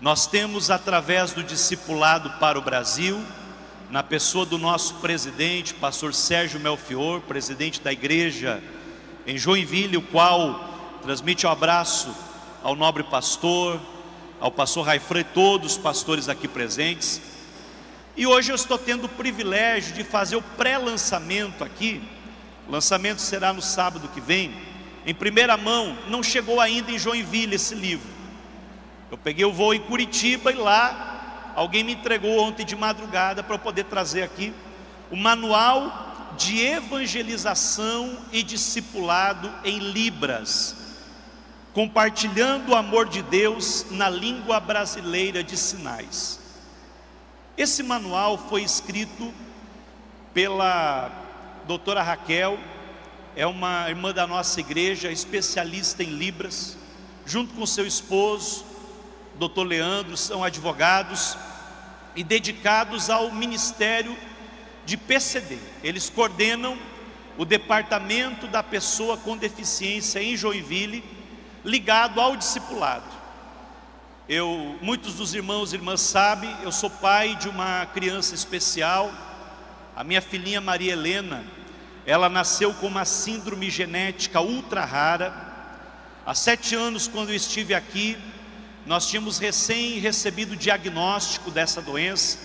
Nós temos, através do discipulado para o Brasil, na pessoa do nosso presidente, pastor Sérgio Melfior, presidente da igreja em Joinville, o qual transmite um abraço ao nobre pastor, ao pastor Raifran e todos os pastores aqui presentes. E hoje eu estou tendo o privilégio de fazer o pré-lançamento aqui. O lançamento será no sábado que vem. Em primeira mão, não chegou ainda em Joinville esse livro. Eu peguei o voo em Curitiba e lá alguém me entregou ontem de madrugada para eu poder trazer aqui o manual de evangelização e discipulado em Libras, compartilhando o amor de Deus na língua brasileira de sinais. Esse manual foi escrito pela doutora Raquel, é uma irmã da nossa igreja, especialista em Libras, junto com seu esposo, doutor Leandro, são advogados e dedicados ao ministério de PCD. Eles coordenam o departamento da pessoa com deficiência em Joinville, ligado ao discipulado. Muitos dos irmãos e irmãs sabem, eu sou pai de uma criança especial. A minha filhinha Maria Helena, ela nasceu com uma síndrome genética ultra rara. Há 7 anos, quando eu estive aqui, nós tínhamos recém recebido o diagnóstico dessa doença,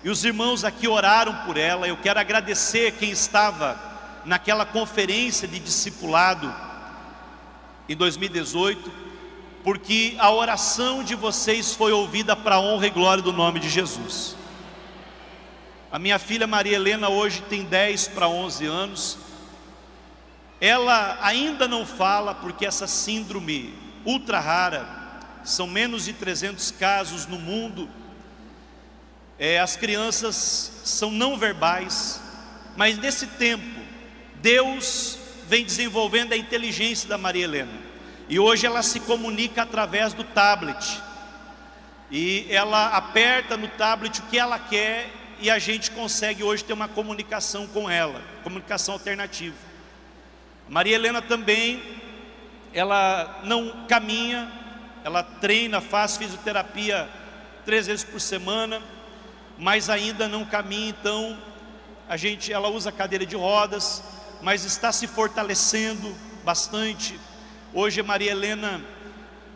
e os irmãos aqui oraram por ela. Eu quero agradecer quem estava naquela conferência de discipulado em 2018, porque a oração de vocês foi ouvida para a honra e glória do nome de Jesus. A minha filha Maria Helena hoje tem 10 para 11 anos. Ela ainda não fala, porque essa síndrome ultra rara, são menos de 300 casos no mundo. As crianças são não verbais, mas nesse tempo Deus vem desenvolvendo a inteligência da Maria Helena, e hoje ela se comunica através do tablet, e ela aperta no tablet o que ela quer, e a gente consegue hoje ter uma comunicação com ela, comunicação alternativa. Maria Helena também, ela não caminha, ela treina, faz fisioterapia 3 vezes por semana, mas ainda não caminha. Então ela usa cadeira de rodas, mas está se fortalecendo bastante. Hoje Maria Helena,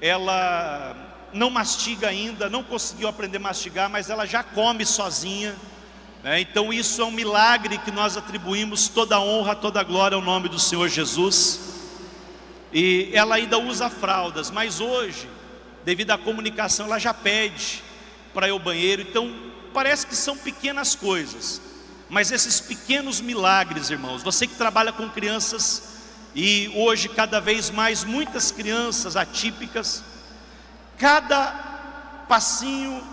ela não mastiga ainda, não conseguiu aprender a mastigar, mas ela já come sozinha, né? Então isso é um milagre que nós atribuímos toda a honra, toda a glória ao nome do Senhor Jesus. E ela ainda usa fraldas, mas hoje, devido à comunicação, ela já pede para ir ao banheiro. Então parece que são pequenas coisas, mas esses pequenos milagres, irmãos, você que trabalha com crianças, e hoje cada vez mais muitas crianças atípicas, cada passinho,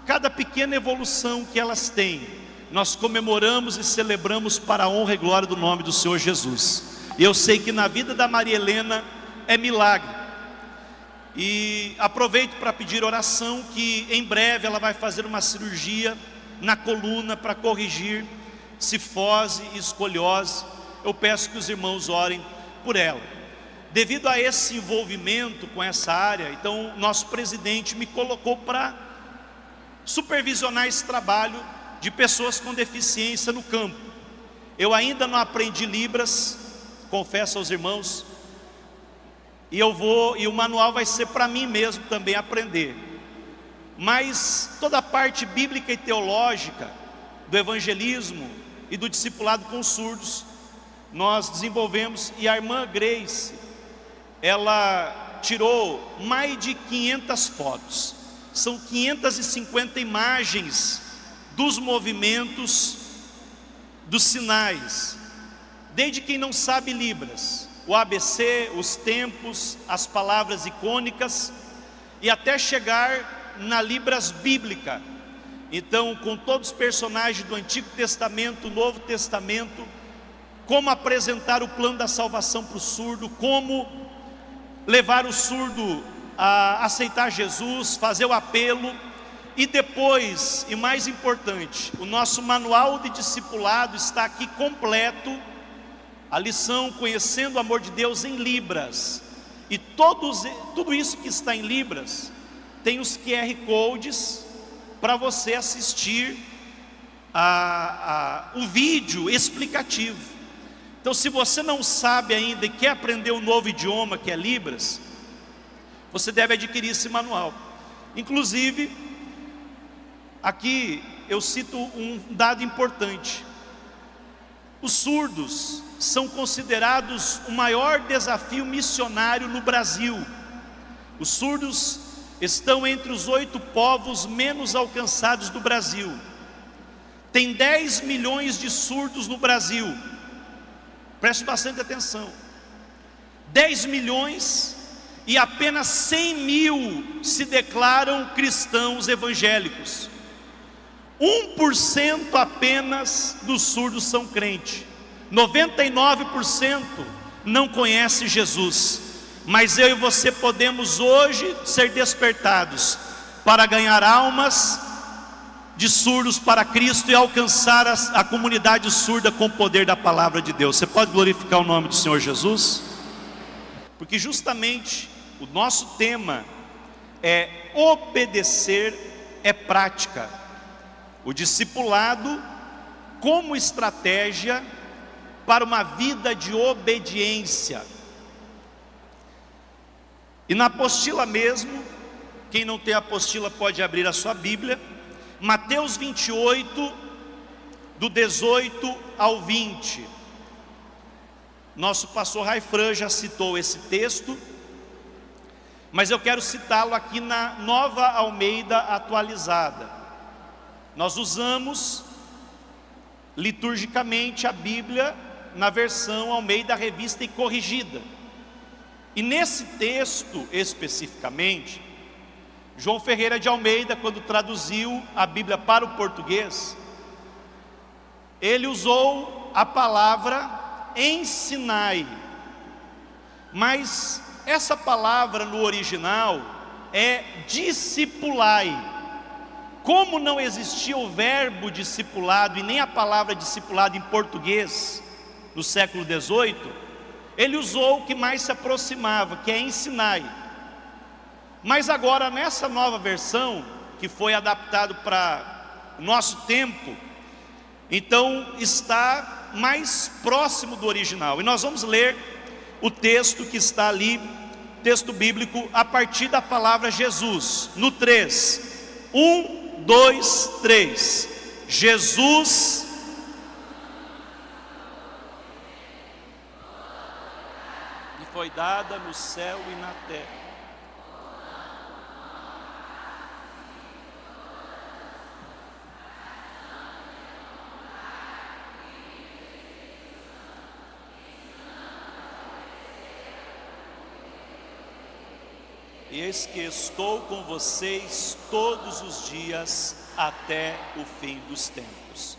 cada pequena evolução que elas têm, nós comemoramos e celebramos para a honra e glória do nome do Senhor Jesus. E eu sei que na vida da Maria Helena é milagre. E aproveito para pedir oração, que em breve ela vai fazer uma cirurgia na coluna para corrigir cifose e escoliose. Eu peço que os irmãos orem por ela. Devido a esse envolvimento com essa área, então nosso presidente me colocou para supervisionar esse trabalho de pessoas com deficiência no campo. Eu ainda não aprendi Libras, confesso aos irmãos, e o manual vai ser para mim mesmo também aprender. Mas toda a parte bíblica e teológica do evangelismo e do discipulado com surdos, nós desenvolvemos. E a irmã Grace, ela tirou mais de 500 fotos, são 550 imagens dos movimentos, dos sinais, desde quem não sabe Libras, o ABC, os tempos, as palavras icônicas, e até chegar na Libras bíblica. Então, com todos os personagens do Antigo Testamento, Novo Testamento, como apresentar o plano da salvação para o surdo, como levar o surdo a aceitar Jesus, fazer o apelo. E depois, e mais importante, o nosso manual de discipulado está aqui completo, a lição Conhecendo o Amor de Deus em Libras. E tudo isso que está em Libras tem os QR Codes para você assistir o vídeo explicativo. Então, se você não sabe ainda e quer aprender um novo idioma, que é Libras, você deve adquirir esse manual. Inclusive, aqui eu cito um dado importante: os surdos são considerados o maior desafio missionário no Brasil. Os surdos estão entre os 8 povos menos alcançados do Brasil. Tem 10 milhões de surdos no Brasil. Preste bastante atenção. 10 milhões e apenas 100 mil se declaram cristãos evangélicos. 1% apenas dos surdos são crentes. 99% não conhece Jesus. Mas eu e você podemos hoje ser despertados para ganhar almas de surdos para Cristo e alcançar a comunidade surda com o poder da palavra de Deus. Você pode glorificar o nome do Senhor Jesus? Porque justamente o nosso tema é obedecer é prática. O discipulado como estratégia para uma vida de obediência. E na apostila mesmo, quem não tem a apostila pode abrir a sua Bíblia, Mateus 28, do 18 ao 20. Nosso pastor Raifran já citou esse texto, mas eu quero citá-lo aqui na Nova Almeida Atualizada. Nós usamos liturgicamente a Bíblia na versão Almeida Revista e Corrigida. E nesse texto especificamente, João Ferreira de Almeida, quando traduziu a Bíblia para o português, ele usou a palavra ensinai. Mas essa palavra no original é discipulai. Como não existia o verbo discipulado e nem a palavra discipulado em português no século XVIII, ele usou o que mais se aproximava, que é ensinai. Mas agora nessa nova versão, que foi adaptado para o nosso tempo, então está mais próximo do original. E nós vamos ler o texto que está ali, texto bíblico, a partir da palavra Jesus, no 3. 1, 2, 3. Jesus lhe foi dada no céu e na terra. E eis que estou com vocês todos os dias até o fim dos tempos.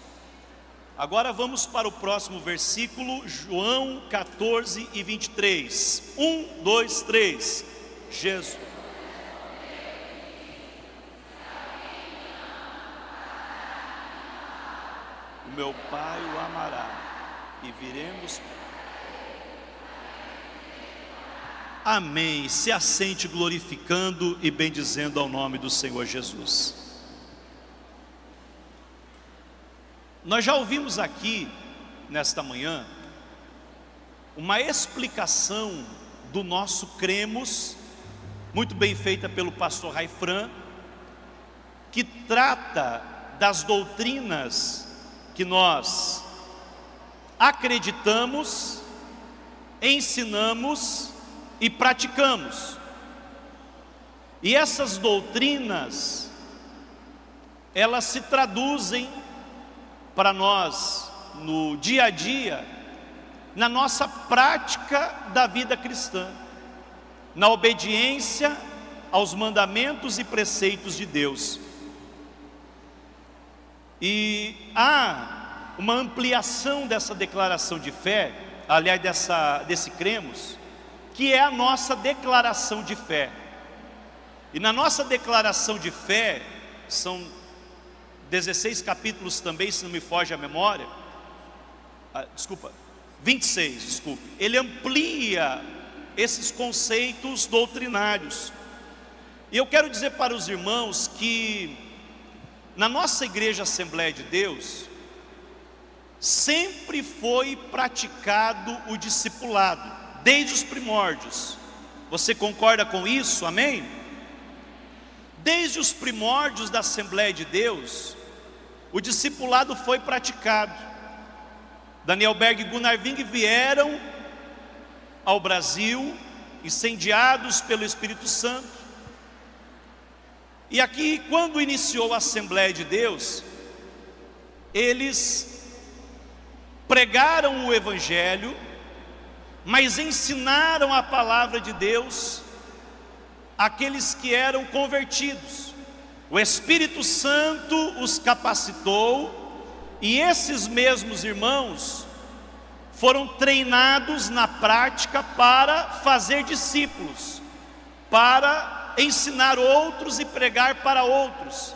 Agora vamos para o próximo versículo, João 14 e 23. 1, 2, 3. Jesus. O meu Pai o amará e viremos. Amém. Se assente glorificando e bendizendo ao nome do Senhor Jesus. Nós já ouvimos aqui, nesta manhã, uma explicação do nosso cremos, muito bem feita pelo pastor Raifran, que trata das doutrinas que nós acreditamos, ensinamos e praticamos. E essas doutrinas, elas se traduzem para nós no dia a dia, na nossa prática da vida cristã, na obediência aos mandamentos e preceitos de Deus. E há uma ampliação dessa declaração de fé, aliás desse cremos, que é a nossa declaração de fé. E na nossa declaração de fé, são 16 capítulos também, se não me foge a memória, 26, desculpe. Ele amplia esses conceitos doutrinários. E eu quero dizer para os irmãos que na nossa igreja Assembleia de Deus sempre foi praticado o discipulado, desde os primórdios. Você concorda com isso? Amém? Desde os primórdios da Assembleia de Deus, o discipulado foi praticado. Daniel Berg e Gunnar Wing vieram ao Brasil, incendiados pelo Espírito Santo. E aqui, quando iniciou a Assembleia de Deus, eles pregaram o Evangelho, mas ensinaram a palavra de Deus àqueles que eram convertidos. O Espírito Santo os capacitou, e esses mesmos irmãos foram treinados na prática para fazer discípulos, para ensinar outros e pregar para outros.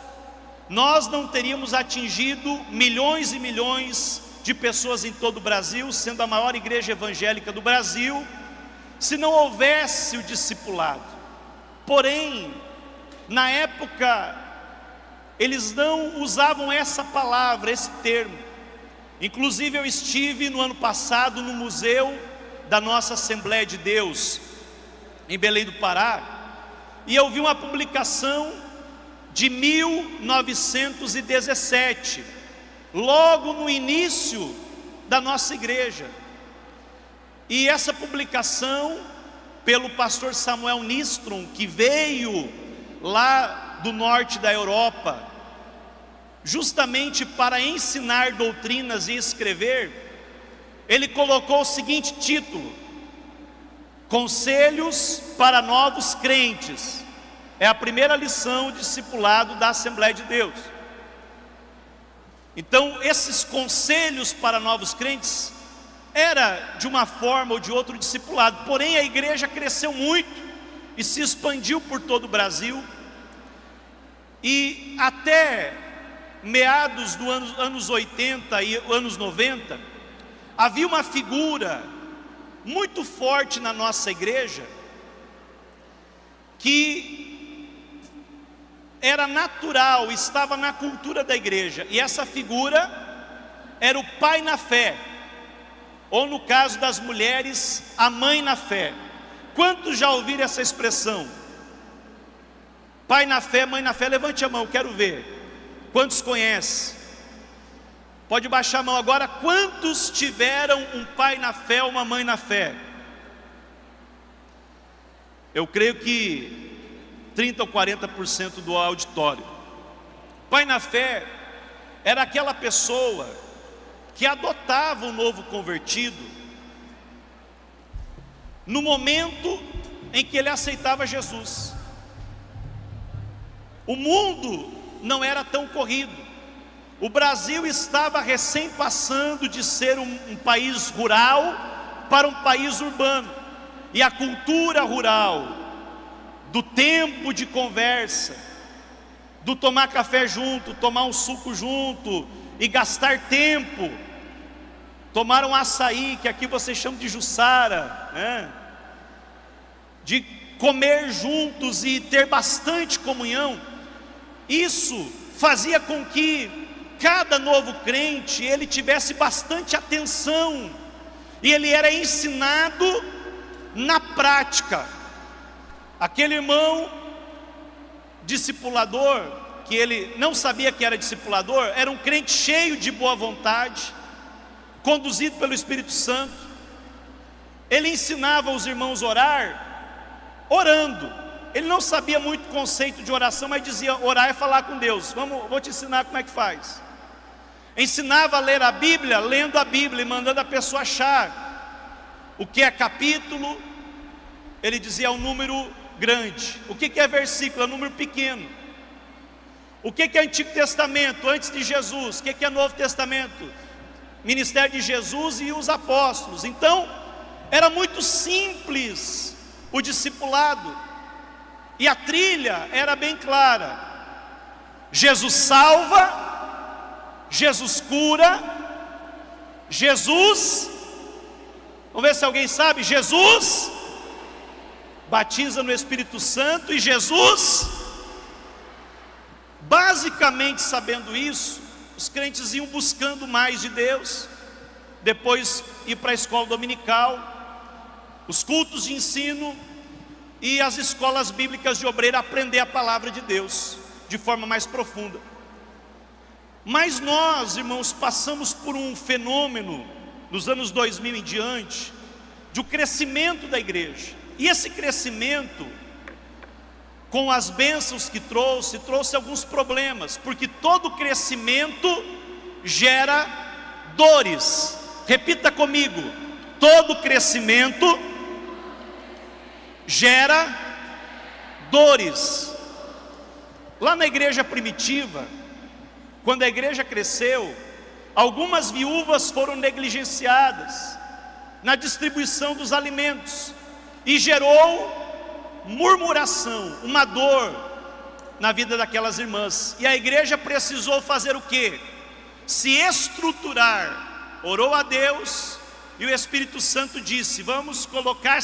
Nós não teríamos atingido milhões e milhões de pessoas em todo o Brasil, sendo a maior igreja evangélica do Brasil, se não houvesse o discipulado. Porém, na época, eles não usavam essa palavra, esse termo. Inclusive eu estive no ano passado no museu da nossa Assembleia de Deus, em Belém do Pará, e eu vi uma publicação de 1917, logo no início da nossa igreja. E essa publicação, pelo pastor Samuel Nistrom, que veio lá do norte da Europa, justamente para ensinar doutrinas e escrever, ele colocou o seguinte título: Conselhos para Novos Crentes. É a primeira lição de discipulado da Assembleia de Deus. Então, esses conselhos para novos crentes era de uma forma ou de outra discipulado. Porém, a igreja cresceu muito e se expandiu por todo o Brasil. E até meados dos anos 80 e anos 90, havia uma figura muito forte na nossa igreja, que era natural, estava na cultura da igreja, e essa figura era o pai na fé, ou no caso das mulheres, a mãe na fé. Quantos já ouviram essa expressão? Pai na fé, mãe na fé, levante a mão, quero ver. Quantos conhecem? Pode baixar a mão agora. Quantos tiveram um pai na fé ou uma mãe na fé? Eu creio que 30 ou 40% do auditório. Pai na fé era aquela pessoa que adotava o novo convertido no momento em que ele aceitava Jesus. O mundo não era tão corrido. O Brasil estava recém passando de ser um país rural para um país urbano. E a cultura rural, do tempo de conversa, do tomar café junto, tomar um suco junto e gastar tempo, tomar um açaí, que aqui vocês chamam de jussara, né? De comer juntos e ter bastante comunhão. Isso fazia com que cada novo crente, ele tivesse bastante atenção, e ele era ensinado na prática. Aquele irmão discipulador, que ele não sabia que era discipulador, era um crente cheio de boa vontade, conduzido pelo Espírito Santo. Ele ensinava os irmãos a orar, orando. Ele não sabia muito o conceito de oração, mas dizia: orar é falar com Deus. Vou te ensinar como é que faz. Ensinava a ler a Bíblia, lendo a Bíblia e mandando a pessoa achar o que é capítulo. Ele dizia um número grande. O que é versículo? É um número pequeno. O que é Antigo Testamento? Antes de Jesus. O que é Novo Testamento? Ministério de Jesus e os apóstolos. Então, era muito simples o discipulado. E a trilha era bem clara: Jesus salva, Jesus cura, Jesus, vamos ver se alguém sabe, Jesus batiza no Espírito Santo, e Jesus, basicamente sabendo isso, os crentes iam buscando mais de Deus, depois ir para a escola dominical, os cultos de ensino e as escolas bíblicas de obreiro, aprender a palavra de Deus de forma mais profunda. Mas nós, irmãos, passamos por um fenômeno nos anos 2000 em diante, de um crescimento da igreja. E esse crescimento, com as bênçãos que trouxe alguns problemas, porque todo crescimento gera dores. Repita comigo: todo crescimento gera dores. Lá na igreja primitiva, quando a igreja cresceu, algumas viúvas foram negligenciadas na distribuição dos alimentos, e gerou murmuração, uma dor na vida daquelas irmãs. E a igreja precisou fazer o quê? Se estruturar. Orou a Deus, e o Espírito Santo disse: vamos colocar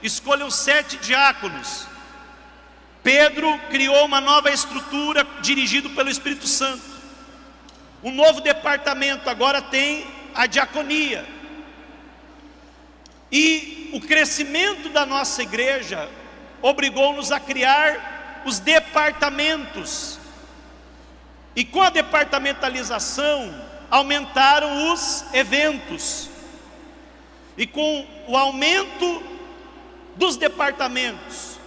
escolham 7 diáconos. Pedro criou uma nova estrutura, dirigido pelo Espírito Santo. Um novo departamento, agora tem a diaconia. E o crescimento da nossa igreja obrigou-nos a criar os departamentos. E com a departamentalização, aumentaram os eventos. E com o aumento dos departamentos,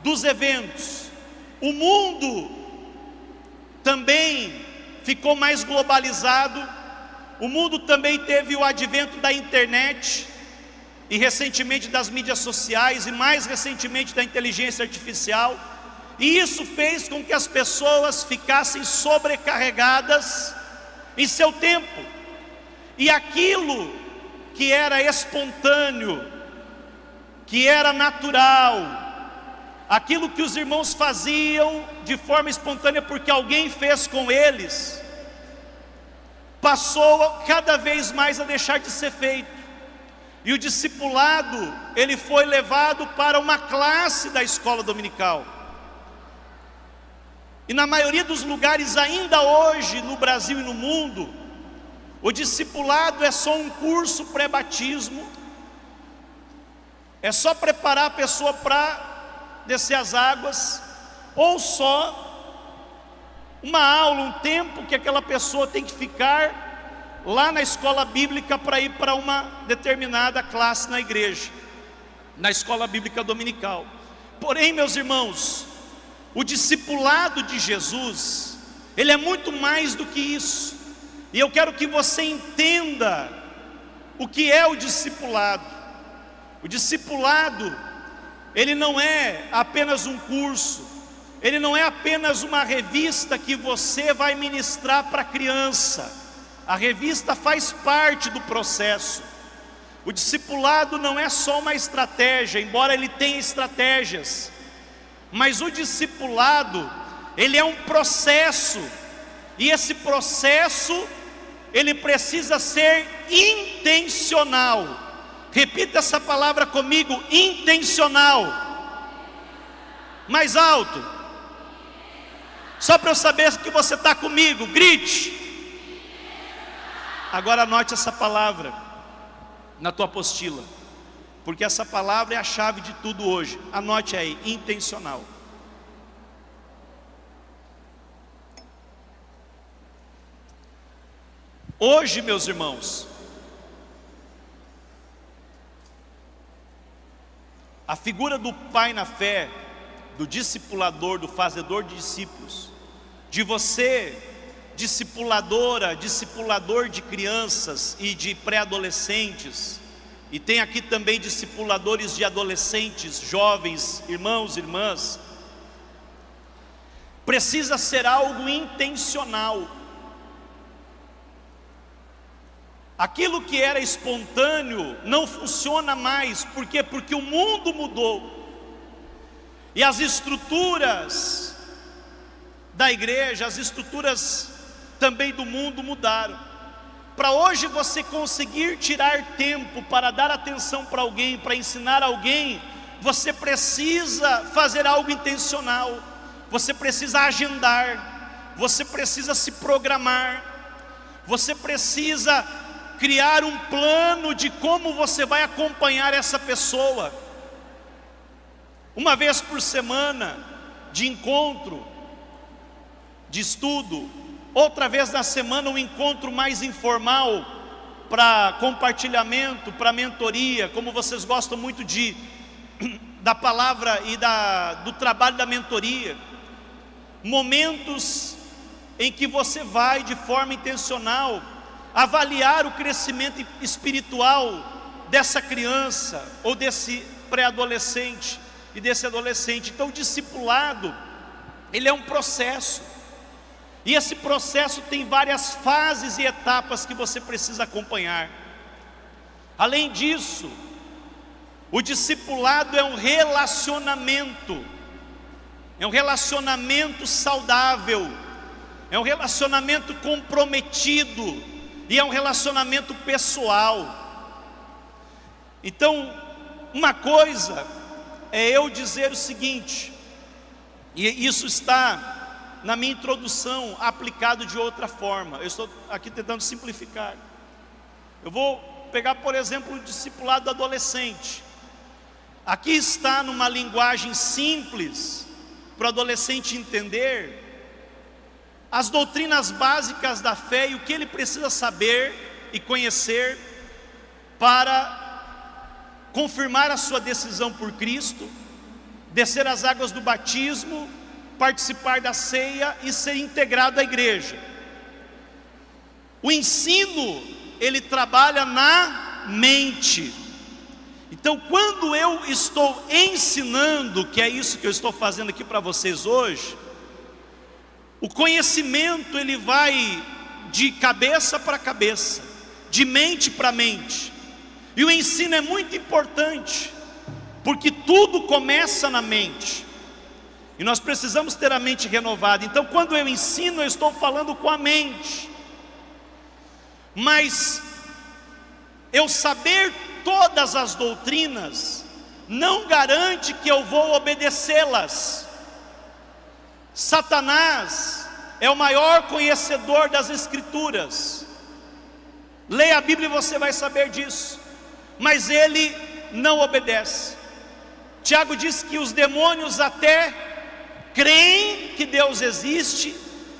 dos eventos, o mundo também ficou mais globalizado. O mundo também teve o advento da internet, e recentemente das mídias sociais, e mais recentemente da inteligência artificial. E isso fez com que as pessoas ficassem sobrecarregadas em seu tempo. E aquilo que era espontâneo, que era natural, aquilo que os irmãos faziam de forma espontânea porque alguém fez com eles, passou cada vez mais a deixar de ser feito. E o discipulado, ele foi levado para uma classe da escola dominical. E na maioria dos lugares, ainda hoje, no Brasil e no mundo, o discipulado é só um curso pré-batismo, é só preparar a pessoa para descer as águas, ou só uma aula, um tempo que aquela pessoa tem que ficar lá na escola bíblica para ir para uma determinada classe na igreja, na escola bíblica dominical. Porém, meus irmãos, o discipulado de Jesus, ele é muito mais do que isso. E eu quero que você entenda o que é o discipulado. O discipulado, ele não é apenas um curso, ele não é apenas uma revista que você vai ministrar para a criança. A revista faz parte do processo. O discipulado não é só uma estratégia, embora ele tenha estratégias, mas o discipulado, ele é um processo, e esse processo, ele precisa ser intencional. Repita essa palavra comigo: intencional. Mais alto, só para eu saber que você está comigo, grite. Agora anote essa palavra na tua apostila, porque essa palavra é a chave de tudo hoje. Anote aí: intencional. Hoje, meus irmãos, a figura do pai na fé, do discipulador, do fazedor de discípulos, de você, discipuladora, discipulador de crianças e de pré-adolescentes, e tem aqui também discipuladores de adolescentes, jovens, irmãos e irmãs, precisa ser algo intencional. Aquilo que era espontâneo não funciona mais. Por quê? Porque o mundo mudou, e as estruturas da igreja, as estruturas também do mundo mudaram. Para hoje você conseguir tirar tempo para dar atenção para alguém, para ensinar alguém, você precisa fazer algo intencional, você precisa agendar, você precisa se programar, você precisa criar um plano de como você vai acompanhar essa pessoa. Uma vez por semana de encontro, de estudo, outra vez na semana um encontro mais informal para compartilhamento, para mentoria, como vocês gostam muito da palavra e do trabalho da mentoria. Momentos em que você vai de forma intencional avaliar o crescimento espiritual dessa criança ou desse pré-adolescente e desse adolescente. Então o discipulado, ele é um processo, e esse processo tem várias fases e etapas que você precisa acompanhar. Além disso, o discipulado é um relacionamento saudável, é um relacionamento comprometido e é um relacionamento pessoal. Então, uma coisa é eu dizer o seguinte, e isso está na minha introdução aplicado de outra forma, eu estou aqui tentando simplificar. Eu vou pegar, por exemplo, o discipulado do adolescente. Aqui está numa linguagem simples, para o adolescente entender as doutrinas básicas da fé e o que ele precisa saber e conhecer para confirmar a sua decisão por Cristo, descer as águas do batismo, participar da ceia e ser integrado à igreja. O ensino, ele trabalha na mente. Então, quando eu estou ensinando, que é isso que eu estou fazendo aqui para vocês hoje, o conhecimento ele vai de cabeça para cabeça, de mente para mente. E o ensino é muito importante, porque tudo começa na mente. E nós precisamos ter a mente renovada. Então, quando eu ensino, eu estou falando com a mente. Mas eu saber todas as doutrinas não garante que eu vou obedecê-las. Satanás é o maior conhecedor das Escrituras. Leia a Bíblia e você vai saber disso. Mas ele não obedece. Tiago diz que os demônios até creem que Deus existe,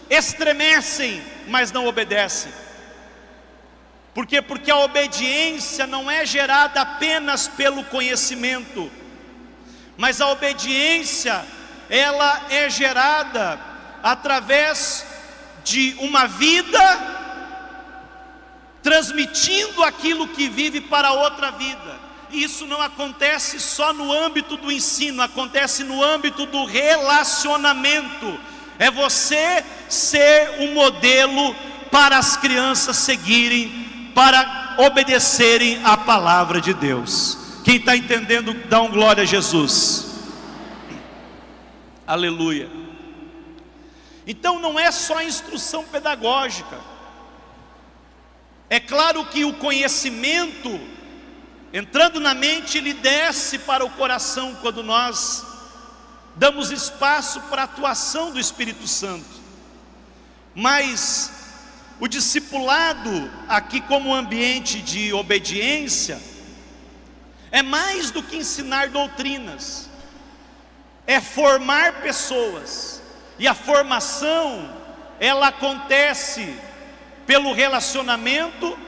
estremecem, mas não obedecem. Por quê? Porque a obediência não é gerada apenas pelo conhecimento, mas a obediência, ela é gerada através de uma vida transmitindo aquilo que vive para outra vida. E isso não acontece só no âmbito do ensino, acontece no âmbito do relacionamento. É você ser um modelo para as crianças seguirem, para obedecerem à palavra de Deus. Quem está entendendo, dá um glória a Jesus. Aleluia. Então não é só instrução pedagógica. É claro que o conhecimento, entrando na mente, ele desce para o coração quando nós damos espaço para a atuação do Espírito Santo. Mas o discipulado, aqui como ambiente de obediência, é mais do que ensinar doutrinas, é formar pessoas. E a formação, ela acontece pelo relacionamento,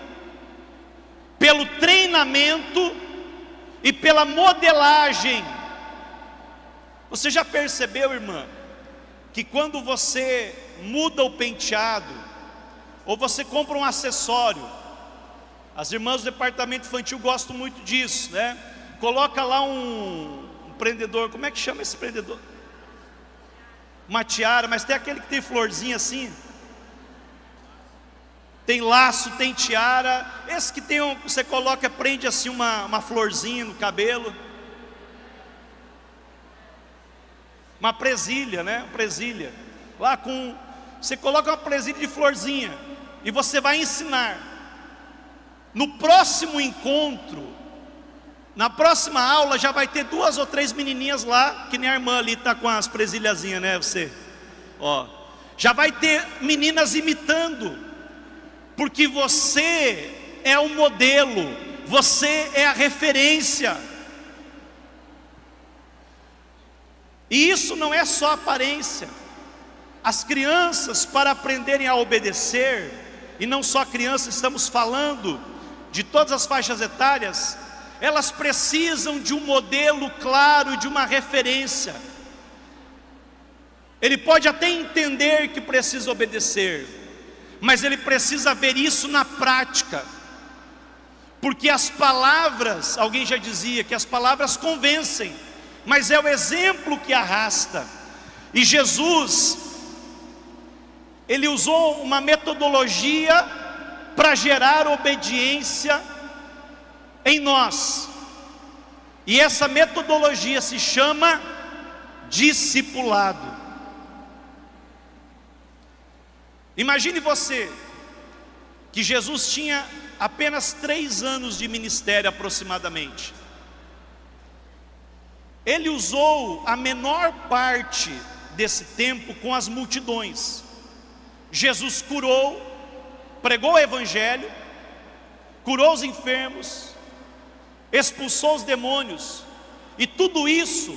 pelo treinamento e pela modelagem. Você já percebeu, irmã, que quando você muda o penteado, ou você compra um acessório, as irmãs do departamento infantil gostam muito disso, né? Coloca lá um prendedor, como é que chama esse prendedor? Uma tiara, mas tem aquele que tem florzinha assim. Tem laço, tem tiara. Esse que tem você coloca, prende assim uma florzinha no cabelo. Uma presilha, né? Presilha. Lá com, você coloca uma presilha de florzinha e você vai ensinar. No próximo encontro, Na próxima aula já vai ter 2 ou 3 menininhas lá, que nem a irmã ali está com as presilhazinhas, né? Você, ó, já vai ter meninas imitando, porque você é o modelo, você é a referência. E isso não é só aparência. As crianças, para aprenderem a obedecer, e não só crianças, estamos falando de todas as faixas etárias, elas precisam de um modelo claro, de uma referência. Ele pode até entender que precisa obedecer, mas ele precisa ver isso na prática, porque as palavras, alguém já dizia que as palavras convencem, mas é o exemplo que arrasta. E Jesus, ele usou uma metodologia para gerar obediência em nós, e essa metodologia se chama discipulado. Imagine você, que Jesus tinha apenas 3 anos de ministério aproximadamente. Ele usou a menor parte desse tempo com as multidões. Jesus curou, pregou o evangelho, curou os enfermos, expulsou os demônios, e tudo isso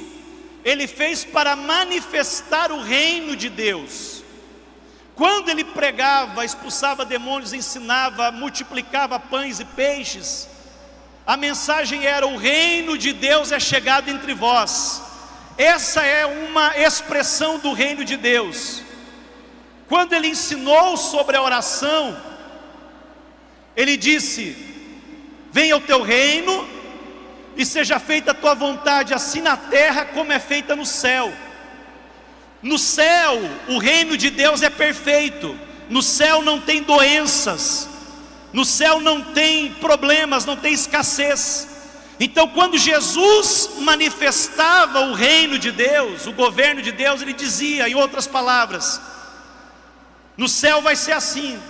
ele fez para manifestar o reino de Deus. Quando ele pregava, expulsava demônios, ensinava, multiplicava pães e peixes, a mensagem era: o reino de Deus é chegado entre vós. Essa é uma expressão do reino de Deus. Quando ele ensinou sobre a oração, ele disse: venha o teu reino e seja feita a tua vontade, assim na terra como é feita no céu. No céu, o reino de Deus é perfeito. No céu não tem doenças, no céu não tem problemas, não tem escassez. Então, quando Jesus manifestava o reino de Deus, o governo de Deus, ele dizia, em outras palavras: no céu vai ser assim,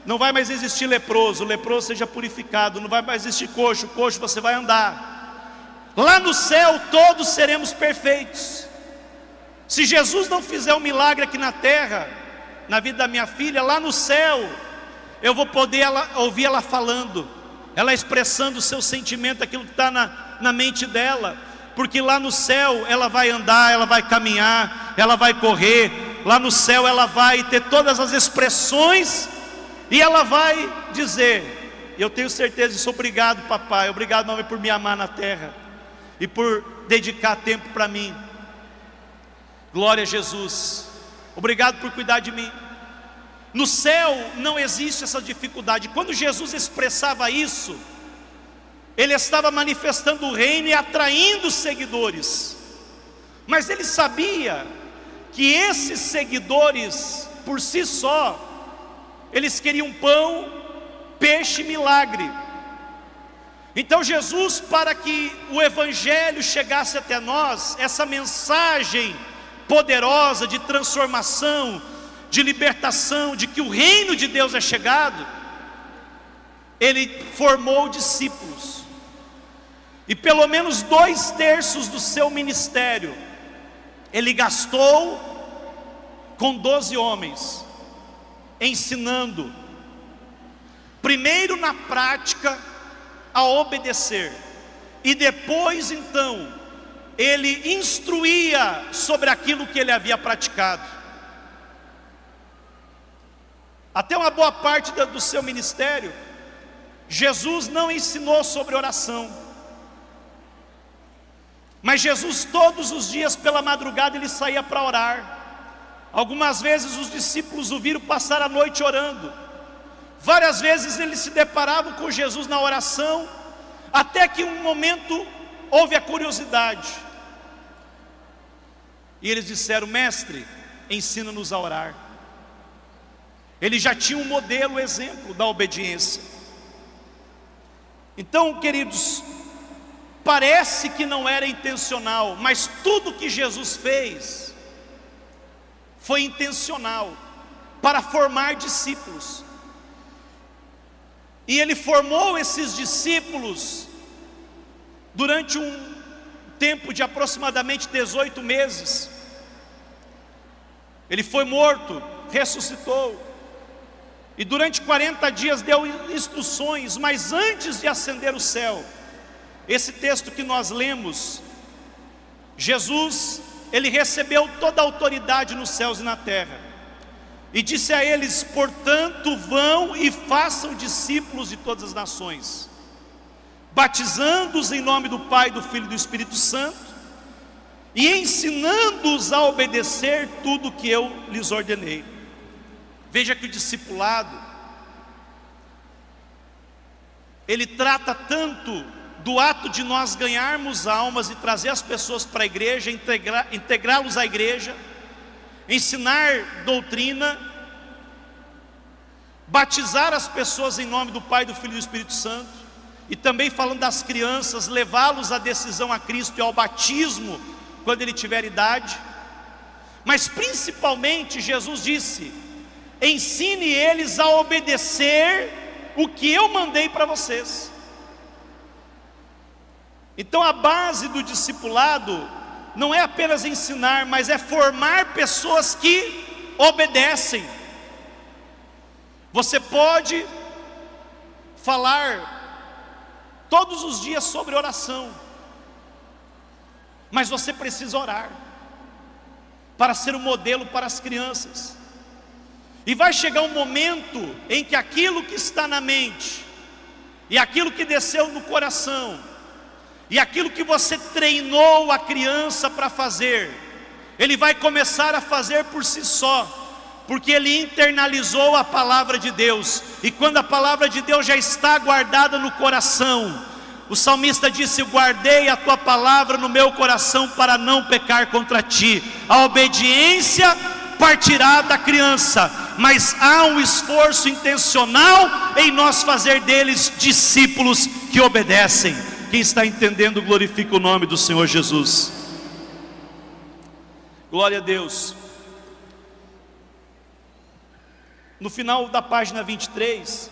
não vai mais existir leproso, o leproso seja purificado, não vai mais existir coxo, coxo você vai andar. Lá no céu todos seremos perfeitos. Se Jesus não fizer um milagre aqui na terra, na vida da minha filha, lá no céu eu vou poder ouvir ela falando, ela expressando o seu sentimento, aquilo que está na mente dela, porque lá no céu ela vai andar, ela vai caminhar, ela vai correr. Lá no céu ela vai ter todas as expressões, e ela vai dizer: eu tenho certeza disso, obrigado papai, obrigado mamãe por me amar na terra, e por dedicar tempo para mim. Glória a Jesus, obrigado por cuidar de mim. No céu não existe essa dificuldade. Quando Jesus expressava isso, ele estava manifestando o reino e atraindo seguidores, mas ele sabia que esses seguidores, por si só, eles queriam pão, peixe e milagre. Então Jesus, para que o evangelho chegasse até nós, essa mensagem poderosa de transformação, de libertação, de que o reino de Deus é chegado, ele formou discípulos, e pelo menos 2/3 do seu ministério ele gastou com 12 homens, ensinando, primeiro na prática a obedecer, e depois então ele instruía sobre aquilo que ele havia praticado. Até uma boa parte do seu ministério, Jesus não ensinou sobre oração, mas Jesus todos os dias pela madrugada ele saía para orar. Algumas vezes os discípulos o viram passar a noite orando. Várias vezes eles se deparavam com Jesus na oração, até que um momento houve a curiosidade, e eles disseram: mestre, ensina-nos a orar. Ele já tinha um modelo, exemplo da obediência. Então, queridos, parece que não era intencional, mas tudo que Jesus fez foi intencional, para formar discípulos. E ele formou esses discípulos durante um tempo de aproximadamente 18 meses. Ele foi morto, ressuscitou, e durante 40 dias deu instruções, mas antes de ascender o céu, esse texto que nós lemos, Jesus, ele recebeu toda a autoridade nos céus e na terra, e disse a eles: portanto, vão e façam discípulos de todas as nações, batizando-os em nome do Pai, do Filho e do Espírito Santo, e ensinando-os a obedecer tudo que eu lhes ordenei. Veja que o discipulado, ele trata tanto do ato de nós ganharmos almas e trazer as pessoas para a igreja, integrá-los à igreja, ensinar doutrina, batizar as pessoas em nome do Pai, do Filho e do Espírito Santo, e também falando das crianças, levá-los à decisão a Cristo e ao batismo quando ele tiver idade. Mas principalmente Jesus disse: ensine eles a obedecer o que eu mandei para vocês. Então a base do discipulado não é apenas ensinar, mas é formar pessoas que obedecem. Você pode falar todos os dias sobre oração, mas você precisa orar para ser um modelo para as crianças. E vai chegar um momento em que aquilo que está na mente, e aquilo que desceu no coração, e aquilo que você treinou a criança para fazer, ele vai começar a fazer por si só, porque ele internalizou a palavra de Deus. E quando a palavra de Deus já está guardada no coração, o salmista disse: guardei a tua palavra no meu coração para não pecar contra ti. A obediência partirá da criança, mas há um esforço intencional em nós fazer deles discípulos que obedecem. Quem está entendendo, glorifica o nome do Senhor Jesus. Glória a Deus. No final da página 23,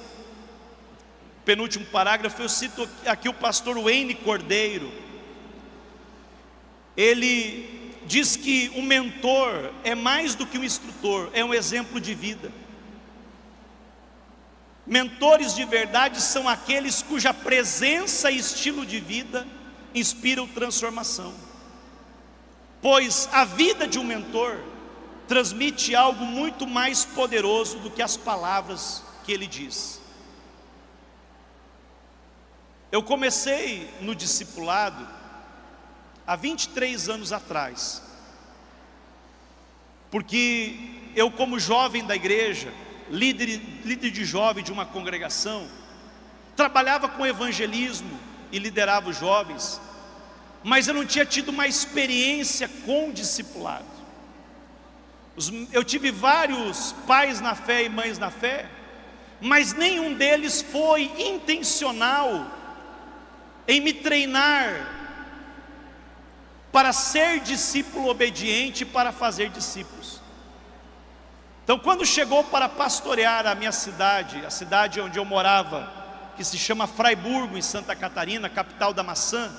penúltimo parágrafo, eu cito aqui o pastor Wayne Cordeiro. Ele diz que o mentor é mais do que um instrutor, é um exemplo de vida. Mentores de verdade são aqueles cuja presença e estilo de vida inspiram transformação, pois a vida de um mentor transmite algo muito mais poderoso do que as palavras que ele diz. Eu comecei no discipulado há 23 anos atrás, porque eu, como jovem da igreja, líder de jovem de uma congregação, trabalhava com evangelismo e liderava os jovens, mas eu não tinha tido uma experiência com discipulado. Eu tive vários pais na fé e mães na fé, mas nenhum deles foi intencional em me treinar para ser discípulo obediente, para fazer discípulos. Então, quando chegou para pastorear a minha cidade, a cidade onde eu morava, que se chama Fraiburgo, em Santa Catarina, capital da maçã,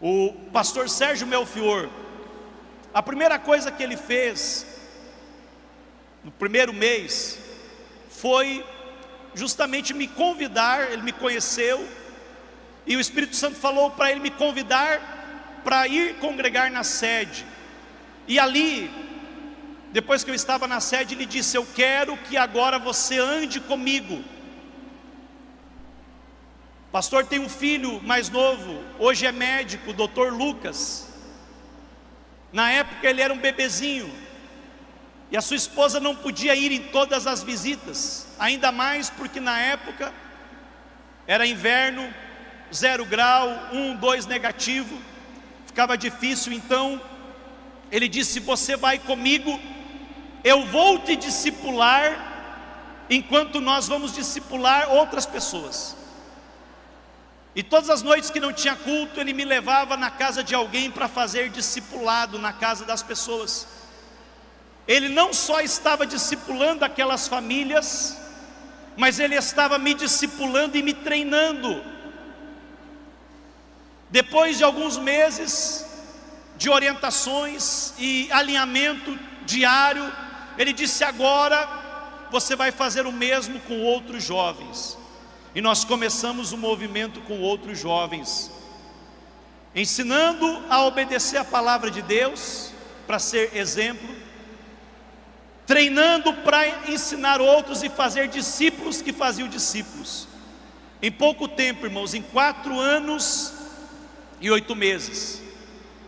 o pastor Sérgio Melfior, a primeira coisa que ele fez no primeiro mês foi justamente me convidar. Ele me conheceu e o Espírito Santo falou para ele me convidar para ir congregar na sede. E ali, depois que eu estava na sede, ele disse: eu quero que agora você ande comigo. Pastor tem um filho mais novo, hoje é médico, o doutor Lucas. Na época ele era um bebezinho, e a sua esposa não podia ir em todas as visitas, ainda mais porque na época era inverno, 0 grau, 1, 2 negativo, ficava difícil. Então ele disse: você vai comigo, eu vou te discipular, enquanto nós vamos discipular outras pessoas. E todas as noites que não tinha culto, ele me levava na casa de alguém para fazer discipulado na casa das pessoas. Ele não só estava discipulando aquelas famílias, mas ele estava me discipulando e me treinando. Depois de alguns meses de orientações e alinhamento diário, ele disse: agora você vai fazer o mesmo com outros jovens. E nós começamos um movimento com outros jovens, ensinando a obedecer a palavra de Deus, para ser exemplo, treinando para ensinar outros e fazer discípulos que faziam discípulos. Em pouco tempo, irmãos, em 4 anos e 8 meses,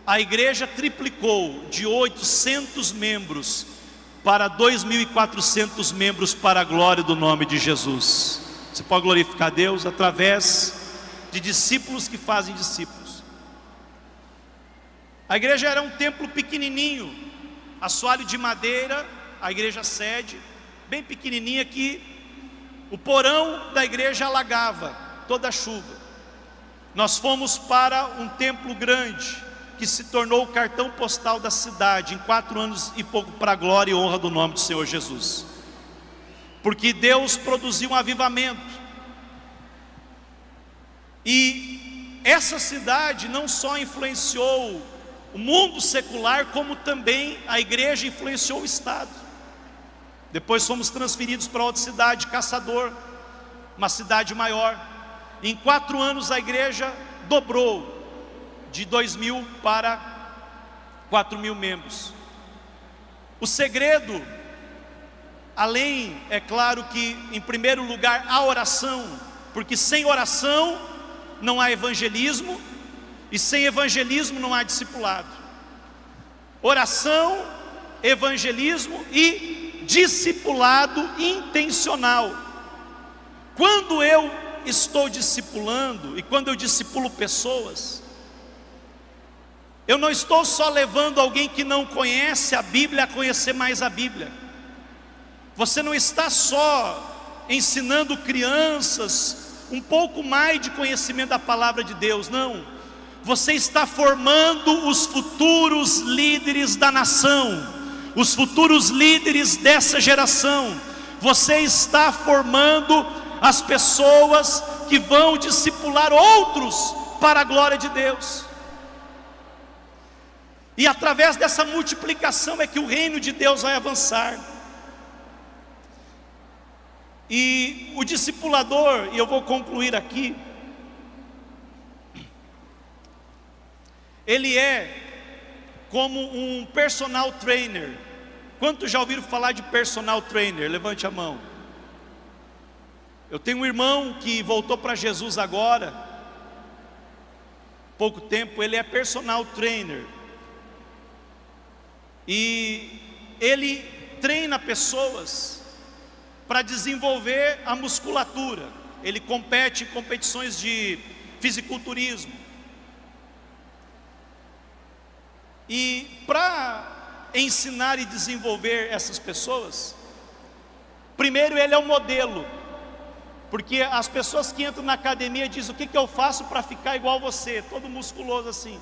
a igreja triplicou de 800 membros para 2.400 membros, para a glória do nome de Jesus. Você pode glorificar a Deus através de discípulos que fazem discípulos. A igreja era um templo pequenininho, assoalho de madeira, a igreja sede, bem pequenininha, que o porão da igreja alagava toda a chuva. Nós fomos para um templo grande, que se tornou o cartão postal da cidade, em 4 anos e pouco, para a glória e honra do nome do Senhor Jesus. Porque Deus produziu um avivamento. E essa cidade não só influenciou o mundo secular, como também a igreja influenciou o Estado. Depois fomos transferidos para outra cidade, Caçador, uma cidade maior. Em 4 anos a igreja dobrou, de 2.000 para 4.000 membros. O segredo, além, é claro que em primeiro lugar a oração, porque sem oração não há evangelismo, e sem evangelismo não há discipulado. Oração, evangelismo e discipulado intencional. Quando eu estou discipulando e quando eu discipulo pessoas, eu não estou só levando alguém que não conhece a Bíblia a conhecer mais a Bíblia. Você não está só ensinando crianças um pouco mais de conhecimento da palavra de Deus, não. Você está formando os futuros líderes da nação, os futuros líderes dessa geração. Você está formando as pessoas que vão discipular outros para a glória de Deus. E através dessa multiplicação é que o reino de Deus vai avançar. E o discipulador, e eu vou concluir aqui, ele é como um personal trainer. Quantos já ouviram falar de personal trainer? Levante a mão. Eu tenho um irmão que voltou para Jesus agora, pouco tempo. Ele é personal trainer, e ele treina pessoas para desenvolver a musculatura. Ele compete em competições de fisiculturismo. E para ensinar e desenvolver essas pessoas, primeiro ele é um modelo, porque as pessoas que entram na academia dizem: o que eu faço para ficar igual você, todo musculoso assim?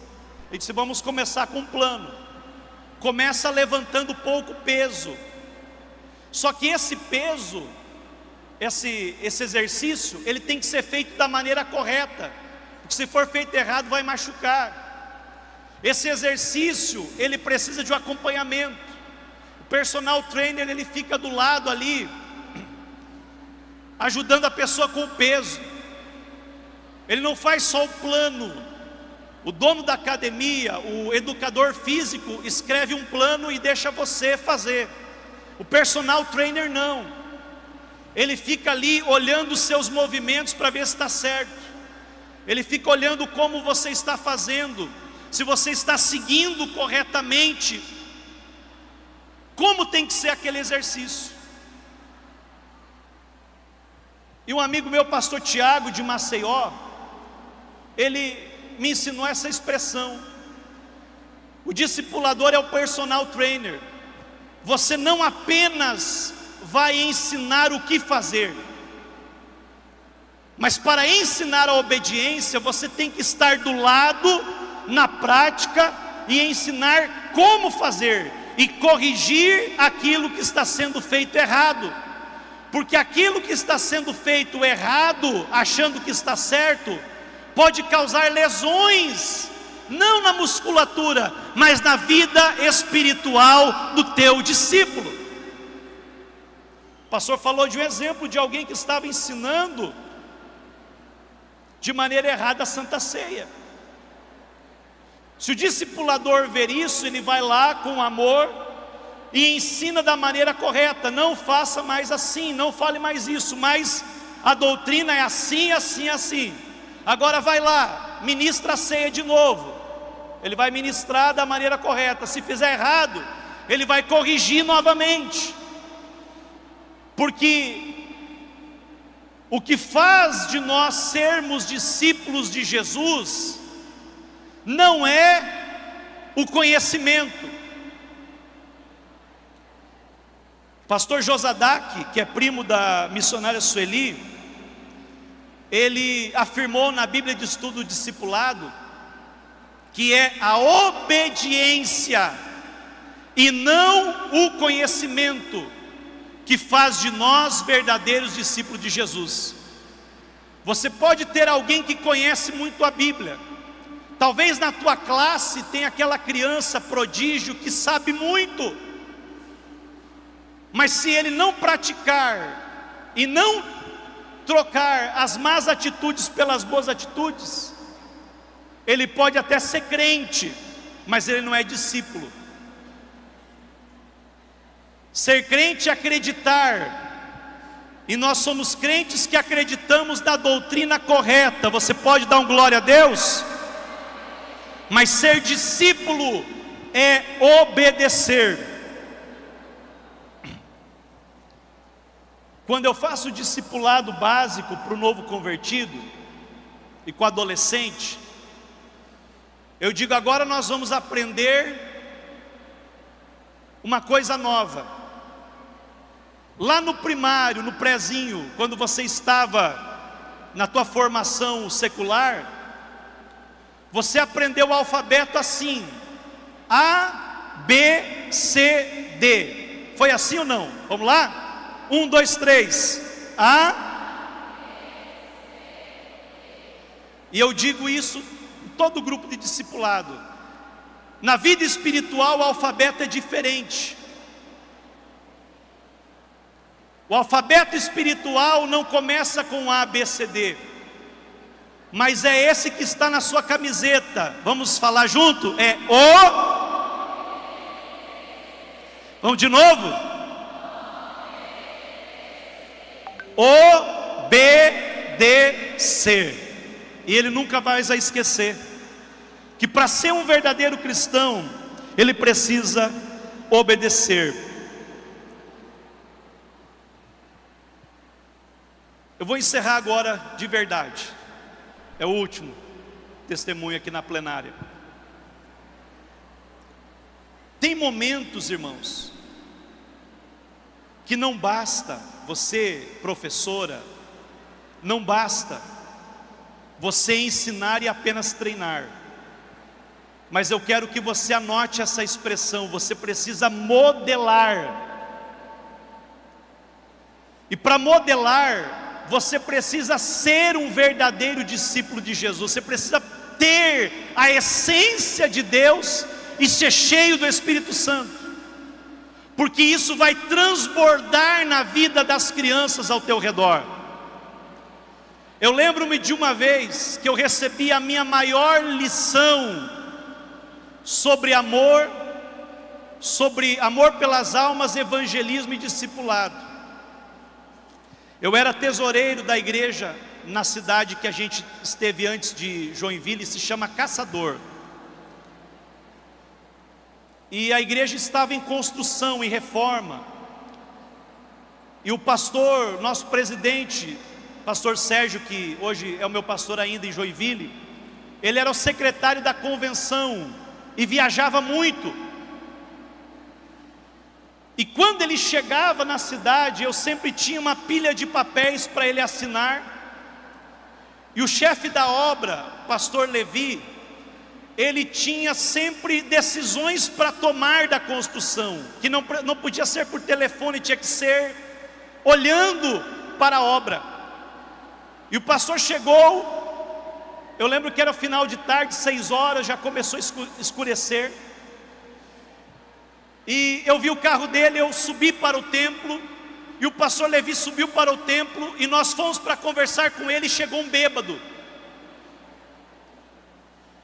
Ele disse: vamos começar com um plano. Começa levantando pouco peso. Só que esse peso, esse exercício, ele tem que ser feito da maneira correta, porque se for feito errado vai machucar. Esse exercício, ele precisa de um acompanhamento. O personal trainer, ele fica do lado ali, ajudando a pessoa com o peso. Ele não faz só o plano. O dono da academia, o educador físico, escreve um plano e deixa você fazer. O personal trainer não. Ele fica ali olhando os seus movimentos para ver se está certo. Ele fica olhando como você está fazendo, se você está seguindo corretamente, como tem que ser aquele exercício. E um amigo meu, pastor Tiago de Maceió, ele me ensinou essa expressão: o discipulador é o personal trainer. Você não apenas vai ensinar o que fazer, mas para ensinar a obediência, você tem que estar do lado, na prática, e ensinar como fazer, e corrigir aquilo que está sendo feito errado. Porque aquilo que está sendo feito errado, achando que está certo, pode causar lesões, não na musculatura, mas na vida espiritual do teu discípulo. O pastor falou de um exemplo de alguém que estava ensinando de maneira errada a Santa Ceia. Se o discipulador ver isso, ele vai lá com amor e ensina da maneira correta. Não faça mais assim, não fale mais isso, mas a doutrina é assim, assim, assim. Agora vai lá, ministra a ceia de novo. Ele vai ministrar da maneira correta. Se fizer errado, ele vai corrigir novamente. Porque o que faz de nós sermos discípulos de Jesus não é o conhecimento. Pastor Josadak, que é primo da missionária Sueli, ele afirmou na Bíblia de Estudo Discipulado que é a obediência e não o conhecimento que faz de nós verdadeiros discípulos de Jesus. Você pode ter alguém que conhece muito a Bíblia. Talvez na tua classe tenha aquela criança prodígio que sabe muito, mas se ele não praticar e não trocar as más atitudes pelas boas atitudes, ele pode até ser crente, mas ele não é discípulo. Ser crente é acreditar, e nós somos crentes que acreditamos na doutrina correta. Você pode dar um glória a Deus? Mas ser discípulo é obedecer. Quando eu faço discipulado básico para o novo convertido e com o adolescente, eu digo: agora nós vamos aprender uma coisa nova. Lá no primário, no prezinho, quando você estava na tua formação secular, você aprendeu o alfabeto assim: A, B, C, D. Foi assim ou não? Vamos lá? 1, 2, 3. A. E eu digo isso em todo grupo de discipulado. Na vida espiritual o alfabeto é diferente. O alfabeto espiritual não começa com A, B, C, D, mas é esse que está na sua camiseta. Vamos falar junto? É O. Vamos de novo? O, B, D, C. E ele nunca vai esquecer que para ser um verdadeiro cristão, ele precisa obedecer. Eu vou encerrar agora de verdade. É o último testemunho aqui na plenária. Tem momentos, irmãos, que não basta você, professora, não basta você ensinar e apenas treinar. Mas eu quero que você anote essa expressão: você precisa modelar. E para modelar, você precisa ser um verdadeiro discípulo de Jesus. Você precisa ter a essência de Deus e ser cheio do Espírito Santo, porque isso vai transbordar na vida das crianças ao teu redor. Eu lembro-me de uma vez que eu recebi a minha maior lição sobre amor pelas almas, evangelismo e discipulado. Eu era tesoureiro da igreja na cidade que a gente esteve antes de Joinville, se chama Caçador. E a igreja estava em construção, em reforma. E o pastor, nosso presidente, pastor Sérgio, que hoje é o meu pastor ainda em Joinville, ele era o secretário da convenção e viajava muito. E quando ele chegava na cidade, eu sempre tinha uma pilha de papéis para ele assinar. E o chefe da obra, pastor Levi, ele tinha sempre decisões para tomar da construção, que não podia ser por telefone, tinha que ser olhando para a obra. E o pastor chegou Eu lembro que era final de tarde, 6 horas, já começou a escurecer. E eu vi o carro dele, eu subi para o templo, e o pastor Levi subiu para o templo, e nós fomos para conversar com ele, e chegou um bêbado.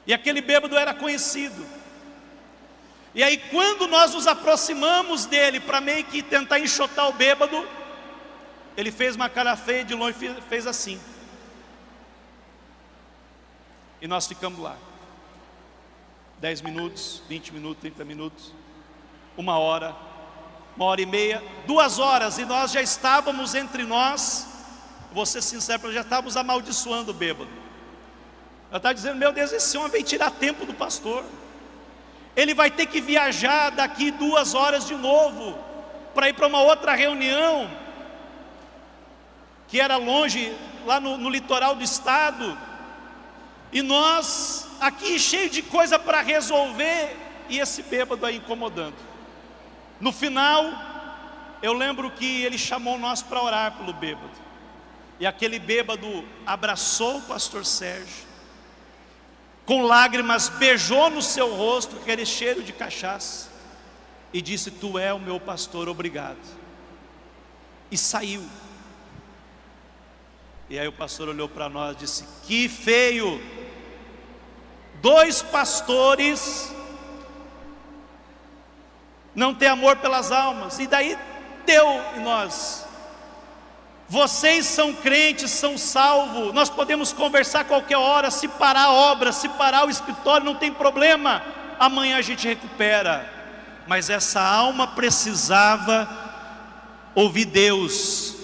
E aquele bêbado era conhecido. E aí quando nós nos aproximamos dele, para meio que tentar enxotar o bêbado, ele fez uma cara feia de longe, fez assim. E nós ficamos lá 10 minutos, 20 minutos, 30 minutos, 1 hora, 1h30, 2 horas. E nós já estávamos entre nós, vou ser sincero, já estávamos amaldiçoando o bêbado. Eu estava dizendo, meu Deus, esse homem vem tirar tempo do pastor. Ele vai ter que viajar daqui 2 horas de novo, para ir para uma outra reunião, que era longe, lá no litoral do estado. E nós aqui cheio de coisa para resolver, e esse bêbado aí incomodando. No final, eu lembro que ele chamou nós para orar pelo bêbado. E aquele bêbado abraçou o pastor Sérgio, com lágrimas, beijou no seu rosto, aquele cheiro de cachaça, e disse: tu é o meu pastor, obrigado. E saiu. E aí o pastor olhou para nós e disse: que feio, 2 pastores não têm amor pelas almas. E daí deu em nós. Vocês são crentes, são salvos, nós podemos conversar a qualquer hora, se parar a obra, se parar o escritório, não tem problema, amanhã a gente recupera. Mas essa alma precisava ouvir Deus.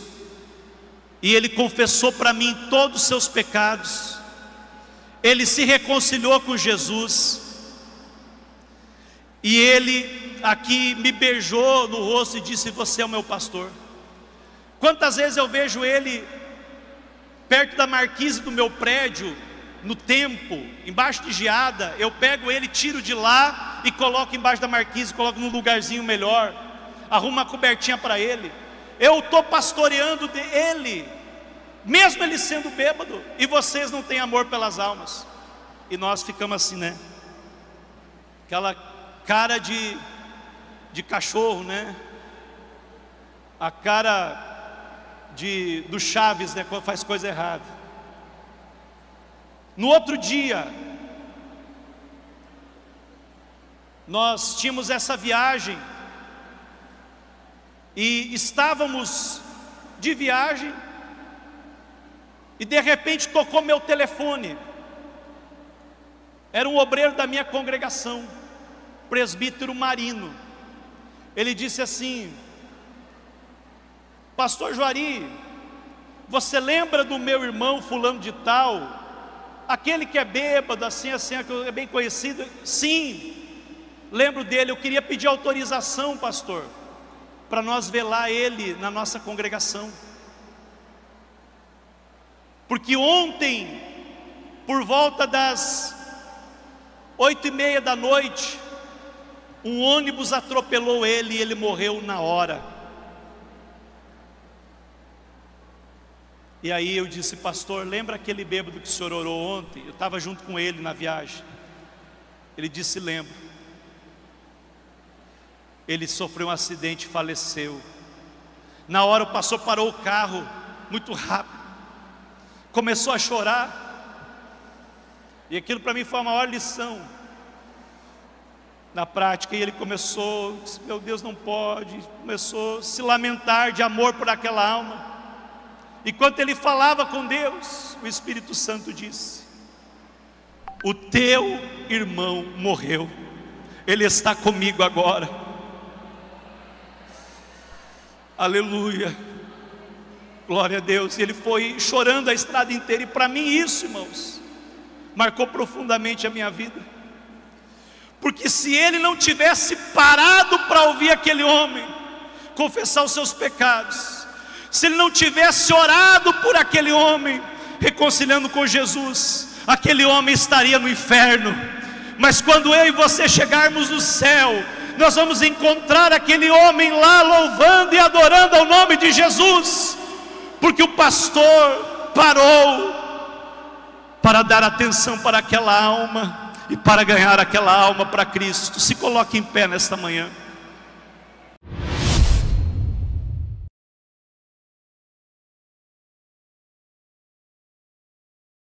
E ele confessou para mim todos os seus pecados, ele se reconciliou com Jesus, e ele aqui me beijou no rosto e disse: você é o meu pastor. Quantas vezes eu vejo ele perto da marquise do meu prédio, no tempo, embaixo de geada, eu pego ele, tiro de lá e coloco embaixo da marquise, coloco num lugarzinho melhor, arrumo uma cobertinha para ele. Eu estou pastoreando ele, mesmo ele sendo bêbado, e vocês não têm amor pelas almas. E nós ficamos assim, né? Aquela cara de cachorro, né? A cara do Chaves, né? Quando faz coisa errada. No outro dia, nós tínhamos essa viagem, e estávamos de viagem, e de repente tocou meu telefone. Era um obreiro da minha congregação, presbítero Marino. Ele disse assim: pastor Juari, você lembra do meu irmão fulano de tal, aquele que é bêbado, assim, que é bem conhecido? Sim, lembro dele. Eu queria pedir autorização, pastor, para nós velar ele na nossa congregação, porque ontem, por volta das 8h30 da noite, um ônibus atropelou ele e ele morreu na hora. E aí eu disse: pastor, lembra aquele bêbado que o senhor orou ontem? Eu estava junto com ele na viagem. Ele disse: lembro. Ele sofreu um acidente e faleceu. Na hora o pastor parou o carro, muito rápido, começou a chorar. E aquilo para mim foi a maior lição na prática. E ele começou, disse: meu Deus, não pode. Começou a se lamentar de amor por aquela alma. Enquanto ele falava com Deus, o Espírito Santo disse: o teu irmão morreu, ele está comigo agora. Aleluia, glória a Deus. E ele foi chorando a estrada inteira. E para mim isso, irmãos, marcou profundamente a minha vida. Porque se ele não tivesse parado para ouvir aquele homem confessar os seus pecados, se ele não tivesse orado por aquele homem, reconciliando com Jesus, aquele homem estaria no inferno. Mas quando eu e você chegarmos no céu, nós vamos encontrar aquele homem lá louvando e adorando ao nome de Jesus, porque o pastor parou para dar atenção para aquela alma e para ganhar aquela alma para Cristo. Se coloque em pé nesta manhã.